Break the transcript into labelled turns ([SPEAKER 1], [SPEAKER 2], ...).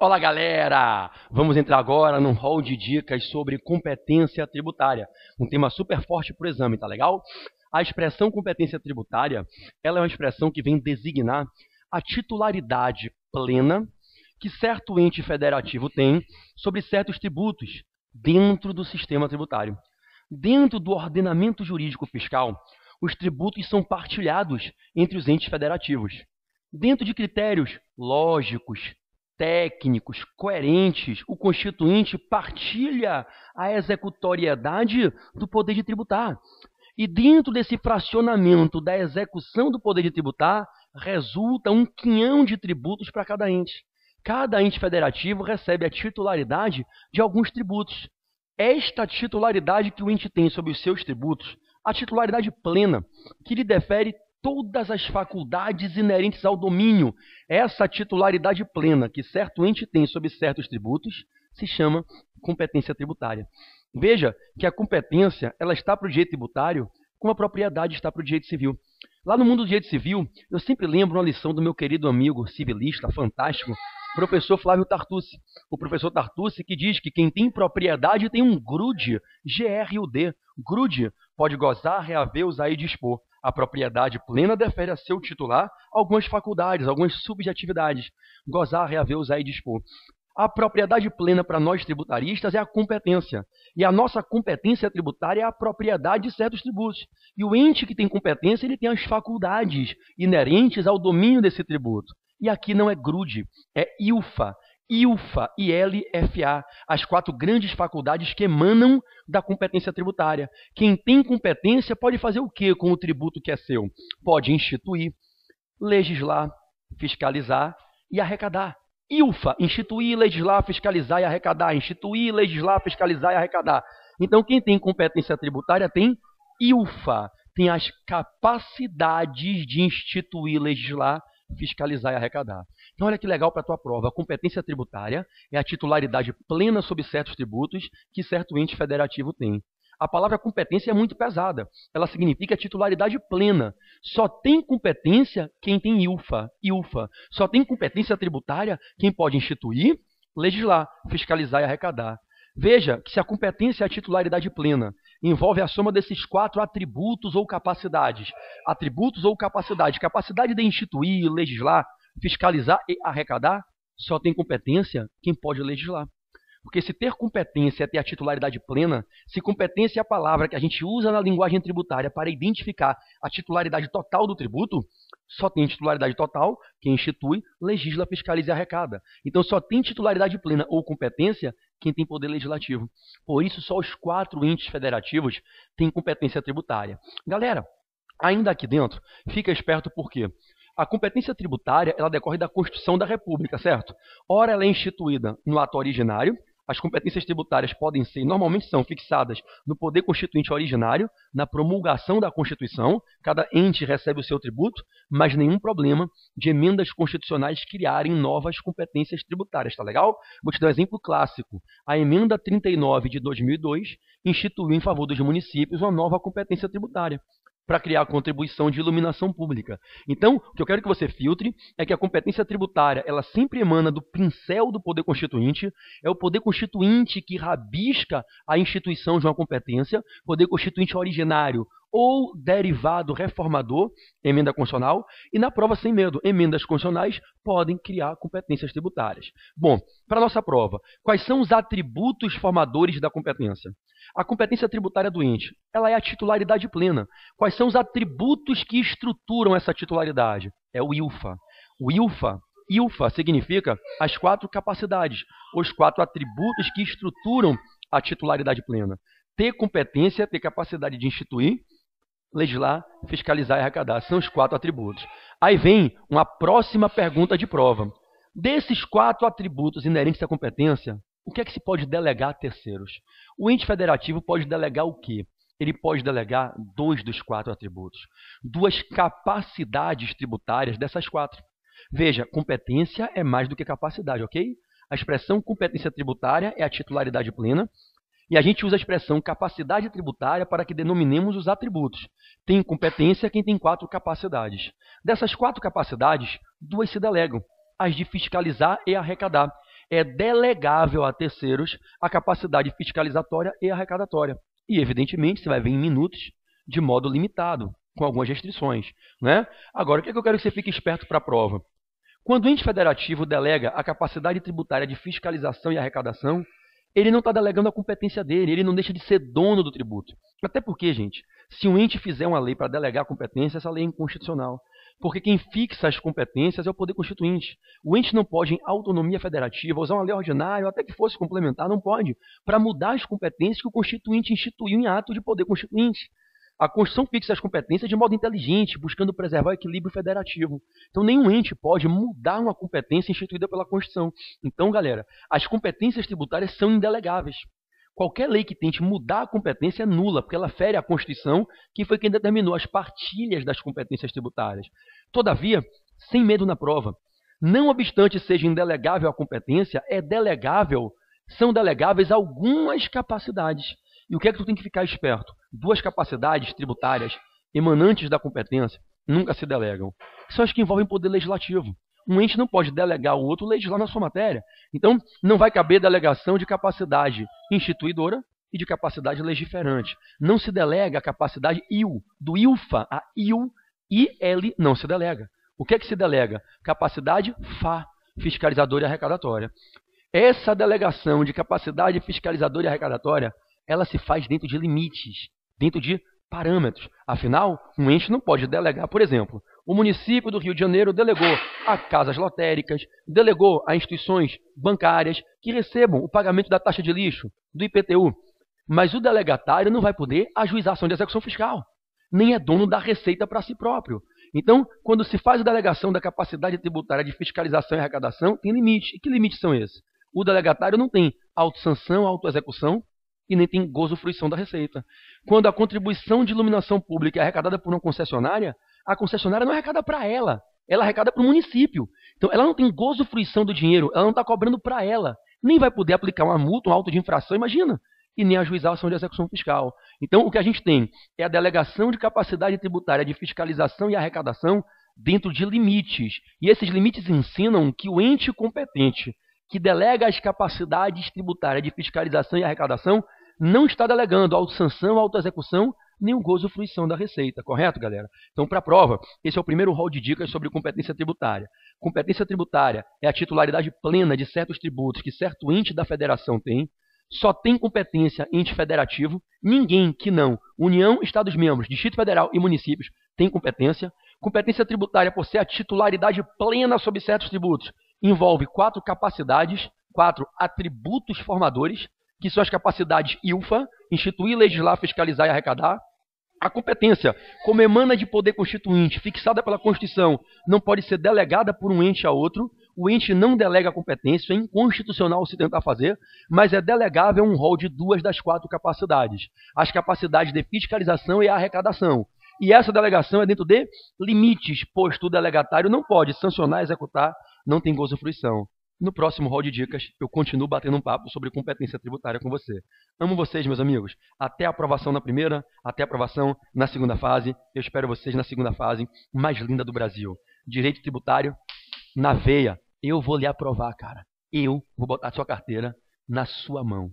[SPEAKER 1] Olá, galera! Vamos entrar agora num hall de dicas sobre competência tributária. Um tema super forte para o exame, tá legal? A expressão competência tributária, ela é uma expressão que vem designar a titularidade plena que certo ente federativo tem sobre certos tributos dentro do sistema tributário. Dentro do ordenamento jurídico fiscal, os tributos são partilhados entre os entes federativos. Dentro de critérios lógicos, técnicos, coerentes, o constituinte partilha a executoriedade do poder de tributar. E dentro desse fracionamento da execução do poder de tributar, resulta um quinhão de tributos para cada ente. Cada ente federativo recebe a titularidade de alguns tributos. Esta titularidade que o ente tem sobre os seus tributos, a titularidade plena, que lhe defere todas as faculdades inerentes ao domínio. Essa titularidade plena que certo ente tem sobre certos tributos se chama competência tributária. Veja que a competência ela está para o direito tributário como a propriedade está para o direito civil. Lá no mundo do direito civil, eu sempre lembro uma lição do meu querido amigo civilista, fantástico, professor Flávio Tartucci. O professor Tartucci que diz que quem tem propriedade tem um grude, G-R-U-D. Grude pode gozar, reaver, usar e dispor. A propriedade plena defere a seu titular algumas faculdades, algumas subjetividades. Gozar, reaver, usar e dispor. A propriedade plena para nós tributaristas é a competência. E a nossa competência tributária é a propriedade de certos tributos. E o ente que tem competência, ele tem as faculdades inerentes ao domínio desse tributo. E aqui não é grude, é ILFA. ILFA, I-L-F-A, as 4 grandes faculdades que emanam da competência tributária. Quem tem competência pode fazer o quê com o tributo que é seu? Pode instituir, legislar, fiscalizar e arrecadar. ILFA, instituir, legislar, fiscalizar e arrecadar. Instituir, legislar, fiscalizar e arrecadar. Então, quem tem competência tributária tem ILFA, tem as capacidades de instituir, legislar, fiscalizar e arrecadar. Então, olha que legal para a tua prova. A competência tributária é a titularidade plena sobre certos tributos que certo ente federativo tem. A palavra competência é muito pesada. Ela significa titularidade plena. Só tem competência quem tem ILFA. ILFA. Só tem competência tributária quem pode instituir, legislar, fiscalizar e arrecadar. Veja que se a competência é a titularidade plena, envolve a soma desses 4 atributos ou capacidades. Atributos ou capacidade. Capacidade de instituir, legislar, fiscalizar e arrecadar, só tem competência quem pode legislar. Porque se ter competência é ter a titularidade plena, se competência é a palavra que a gente usa na linguagem tributária para identificar a titularidade total do tributo, só tem titularidade total quem institui, legisla, fiscaliza e arrecada. Então só tem titularidade plena ou competência quem tem poder legislativo. Por isso só os 4 entes federativos têm competência tributária. Galera, ainda aqui dentro, fica esperto por quê? A competência tributária ela decorre da Constituição da República, certo? Ora, ela é instituída no ato originário. As competências tributárias podem ser, normalmente são fixadas no poder constituinte originário, na promulgação da Constituição. Cada ente recebe o seu tributo, mas nenhum problema de emendas constitucionais criarem novas competências tributárias, tá legal? Vou te dar um exemplo clássico. A emenda 39 de 2002 instituiu em favor dos municípios uma nova competência tributária para criar a contribuição de iluminação pública. Então, o que eu quero que você filtre é que a competência tributária ela sempre emana do pincel do poder constituinte, é o poder constituinte que rabisca a instituição de uma competência, poder constituinte originário ou derivado reformador, emenda constitucional, e na prova sem medo, emendas constitucionais podem criar competências tributárias. Bom, para a nossa prova, quais são os atributos formadores da competência? A competência tributária do ente, ela é a titularidade plena. Quais são os atributos que estruturam essa titularidade? É o ILFA. O ILFA significa as 4 capacidades, os 4 atributos que estruturam a titularidade plena. Ter competência, ter capacidade de instituir, legislar, fiscalizar e arrecadar. São os 4 atributos. Aí vem uma próxima pergunta de prova. Desses 4 atributos inerentes à competência, o que é que se pode delegar a terceiros? O ente federativo pode delegar o quê? Ele pode delegar 2 dos 4 atributos. 2 capacidades tributárias dessas 4. Veja, competência é mais do que capacidade, ok? A expressão competência tributária é a titularidade plena. E a gente usa a expressão capacidade tributária para que denominemos os atributos. Tem competência quem tem 4 capacidades. Dessas 4 capacidades, 2 se delegam. As de fiscalizar e arrecadar. é delegável a terceiros a capacidade fiscalizatória e arrecadatória. E, evidentemente, você vai ver em minutos de modo limitado, com algumas restrições, né? Agora, o que eu quero que você fique esperto para a prova? Quando o ente federativo delega a capacidade tributária de fiscalização e arrecadação, ele não está delegando a competência dele, ele não deixa de ser dono do tributo. Até porque, gente, se um ente fizer uma lei para delegar a competência, essa lei é inconstitucional. Porque quem fixa as competências é o poder constituinte. O ente não pode, em autonomia federativa, usar uma lei ordinária, ou até que fosse complementar, não pode, para mudar as competências que o constituinte instituiu em ato de poder constituinte. A Constituição fixa as competências de modo inteligente, buscando preservar o equilíbrio federativo. Então, nenhum ente pode mudar uma competência instituída pela Constituição. Então, galera, as competências tributárias são indelegáveis. Qualquer lei que tente mudar a competência é nula, porque ela fere a Constituição, que foi quem determinou as partilhas das competências tributárias. Todavia, sem medo na prova, não obstante seja indelegável a competência, são delegáveis algumas capacidades. E o que é que tu tem que ficar esperto? Duas capacidades tributárias emanantes da competência nunca se delegam. São as que envolvem poder legislativo. Um ente não pode delegar ao outro legislar na sua matéria. Então, não vai caber delegação de capacidade instituidora e de capacidade legiferante. Não se delega a capacidade IL. Do ILFA a IL não se delega. O que é que se delega? Capacidade FA, fiscalizadora e arrecadatória. Essa delegação de capacidade fiscalizadora e arrecadatória, ela se faz dentro de limites, dentro de parâmetros. Afinal, um ente não pode delegar, por exemplo, o município do Rio de Janeiro delegou a casas lotéricas, delegou a instituições bancárias que recebam o pagamento da taxa de lixo, do IPTU. Mas o delegatário não vai poder ajuizar ação de execução fiscal, nem é dono da receita para si próprio. Então, quando se faz a delegação da capacidade tributária de fiscalização e arrecadação, tem limites. E que limites são esses? O delegatário não tem autossanção, autoexecução, e nem tem gozo fruição da receita. Quando a contribuição de iluminação pública é arrecadada por uma concessionária, a concessionária não arrecada para ela arrecada para o município. Então, ela não tem gozo fruição do dinheiro, ela não está cobrando para ela. Nem vai poder aplicar uma multa, um auto de infração, imagina, e nem ajuizar a ação de execução fiscal. Então, o que a gente tem é a delegação de capacidade tributária de fiscalização e arrecadação dentro de limites. E esses limites ensinam que o ente competente que delega as capacidades tributárias de fiscalização e arrecadação não está delegando autossanção, autoexecução, nem o gozo fruição da receita. Correto, galera? Então, para a prova, esse é o primeiro rol de dicas sobre competência tributária. Competência tributária é a titularidade plena de certos tributos que certo ente da federação tem. Só tem competência ente federativo. Ninguém que não União, Estados-membros, Distrito Federal e municípios tem competência. Competência tributária, por ser a titularidade plena sobre certos tributos, envolve 4 capacidades, 4 atributos formadores, que são as capacidades ILFA, instituir, legislar, fiscalizar e arrecadar. A competência, como emana de poder constituinte, fixada pela Constituição, não pode ser delegada por um ente a outro. O ente não delega a competência, isso é inconstitucional se tentar fazer, mas é delegável um rol de 2 das 4 capacidades. As capacidades de fiscalização e arrecadação. E essa delegação é dentro de limites, posto o delegatário não pode sancionar, executar, não tem gozo fruição. No próximo rol de dicas, eu continuo batendo um papo sobre competência tributária com você. Amo vocês, meus amigos. Até a aprovação na primeira, até a aprovação na segunda fase. Eu espero vocês na segunda fase, mais linda do Brasil. Direito tributário na veia. Eu vou lhe aprovar, cara. Eu vou botar a sua carteira na sua mão.